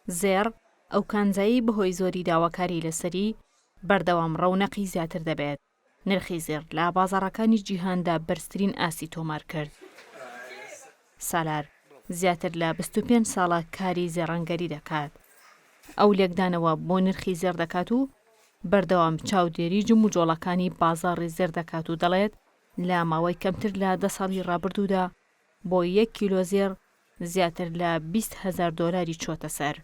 زێڕ ئەو کانزایی بەهۆی زۆری داواکاری لەسەری بەردەوام ڕەونەقی زیاتر دەبێت. نرخی زێڕ لە بازاڕەکانی جیهاندا بەرزترین ئاسی تۆمار کرد. سالار زیاتر لە 25 ساڵە کاری زێڕەنگەری دەکات. ئەو لێکدانەوە بۆ نرخی زێڕ دەکات و بەردەوام چاودێری جموجۆڵەکانی بازاڕی زێڕ دەکات و دەڵێت لە ماوەی کەمتر لە 10 ساڵی ڕابردوودا بۆ 1 کیلۆ زێڕ زیاتر لە 20,000 دۆلاری چۆتە سەر.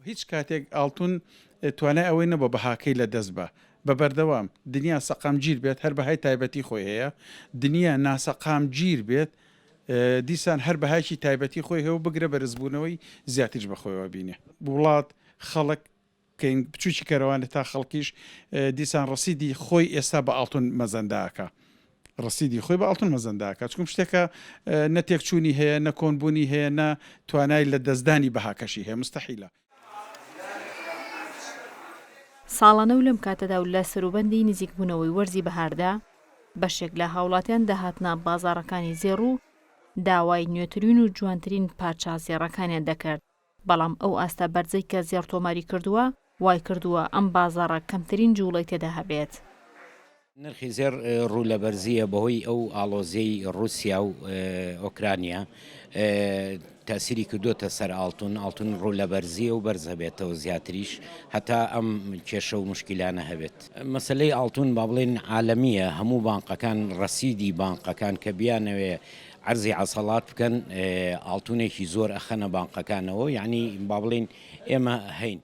هیچ کاتێک ئاڵتون توانای ئەوەی نەبوو بەهاکەی لە دەست بە بەردەوام دنیا سەقامگیر بێت هەر بەهای تایبەتی خۆی هەیە، دنیا ناسەقامگیر بێت دیسان هەر بەهایکی تایبەتی خۆی هەیە و بگرە بەرزبوونەوەی زیاترش بەخۆیەوە بینێ. وڵات خەڵک بچوکی کەرەوانە تا خەڵکیش دیسان ڕەسیدی خۆی ئێستا بە ئاڵتون مەزەنداکە. ڕسیدی خۆی بە ئاڵتون مەزەنداکە چکم شتێکە نە تێکچوونی هەیە نە کۆنبوونی هەیە نە توانای لە دەستدانی بەهاکەشی هەیە مستەحیلە. ساڵانە و لەم کاتەدا و لە سەروبەندی نزیکبوونەوەی وەرزی بەهاردا بەشێک لە هاوڵاتیان داهاتنە بازاڕەکانی زێڕ و داوای نوێترین و جوانترین پارچە زێڕەکانیان دەکرد، بەڵام ئەو ئاستا بەرزەی کە زێڕ تۆماری کردووە وای کردووە ئەم بازاڕە کەمترین جوڵەی تێدا هەبێت. نرخی زێڕ ڕوو لە بەرزیە بەهۆی ئەو ئاڵۆزەی رووسیا و ئۆکرانیا تاسیری کردوتە سەر ئاڵتون ڕوو لە بەرزیە و بەرز هەبێتەوە زیاتریش هەتا ئەم کێشە و مشکلانە هەبێت. مەسلەی ئاڵتون با بڵێن عالەمیە، هەموو بانقەکان ڕەسیدی بانقەکان کە بیانەوێ عەرزی عەسەڵات بکەن ئاڵتونێکی زۆر ئەخەنە بانقەکانەوە، یعنی با بڵێن ئێمە هەین.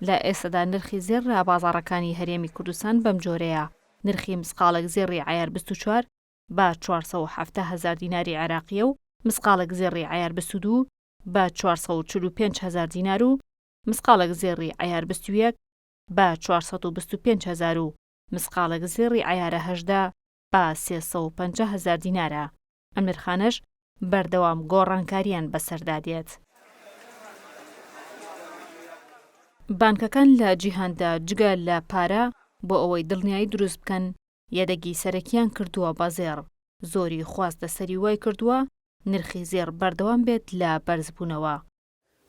لە ئێستادا نرخی زێڕ لە بازاڕەکانی هەرێمی کوردستان بەم جۆرەیە. نرخی مسقالێک زێڕی عەیار 24 بە 470,000 دیناری عێراقیە و مسقالێک زێڕی عەیار 22 بە 445,000 دینار و مسقالێک زێڕی عەیار 21 بە 425,000 و مسقالێک زێڕی عەیارە 18 بە 350,000 دینارە. ئەم نرخانەش بەردەوام گۆڕانکاریان بەسەردادێت. بانکەکان لە جیهاندا جگە لە پارە بۆ ئەوەی دڵنیایی دروست بکەن یەدەگی سەرەکیان کردووە بە زێڕ. زۆری خواستە سەری وای کردووە نرخی زێڕ بەردەوام بێت لە بەرزبوونەوە.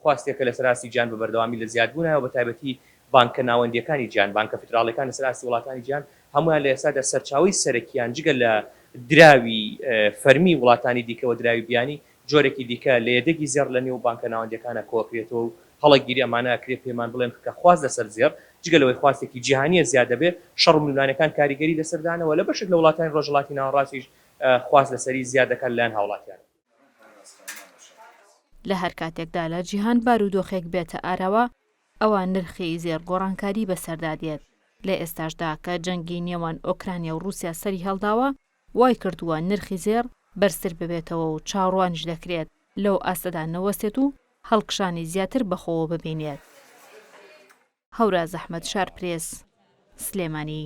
خواستێکە لە سەراسی گیان بە بەردەوامی لە زیادبوونەوە بە تایبەتی بانکە ناوەندیەکانی گیان، بانکە فیدراڵیەکان لە سەراسی وڵاتانی گیان هەمویان لە ئێستادا سەرچاوی سەرەکیان جگە لە دراوی فەرمی وڵاتانی دیکەوە دراوی بیانی جۆرێکی دیکە لە یەدەگی زێڕ لە نێو بانکە ناوەندیەکانە کۆکرێتەوە و هەڵەگیری ئەمانە ئەکرێت پێمان بڵێن کە خواست لەسەر زێڕ جگە لەوەی خواستێکی جیهانیە زیادە بێت شەڕ و میلیۆنەکان کاریگەری لەسەردانەوە لە بەشێک لە وڵاتانی ڕۆژهەڵاتی ناوەڕاستیش خواست لەسەری زیادەکان لەلایەن هاوڵاتیان. لە هەر کاتێکدا لە جیهان بارودۆخێک بێتە ئاراوە ئەوە نرخی زێڕ گۆڕانکاری بەسەردادێت. لە ئێستاشدا کە جەنگی نێوان ئۆکرانیا و رووسیا سەری هەڵداوە وای کردووە نرخی زێڕ بەرزتر ببێتەوە و چاڕوانش دەکرێت لەو ئاستەدا نەوەستێت و هەڵکشانی زیاتر بەخۆوە ببینێت. هەورە زەحمەت شارپرێس، سلێمانی.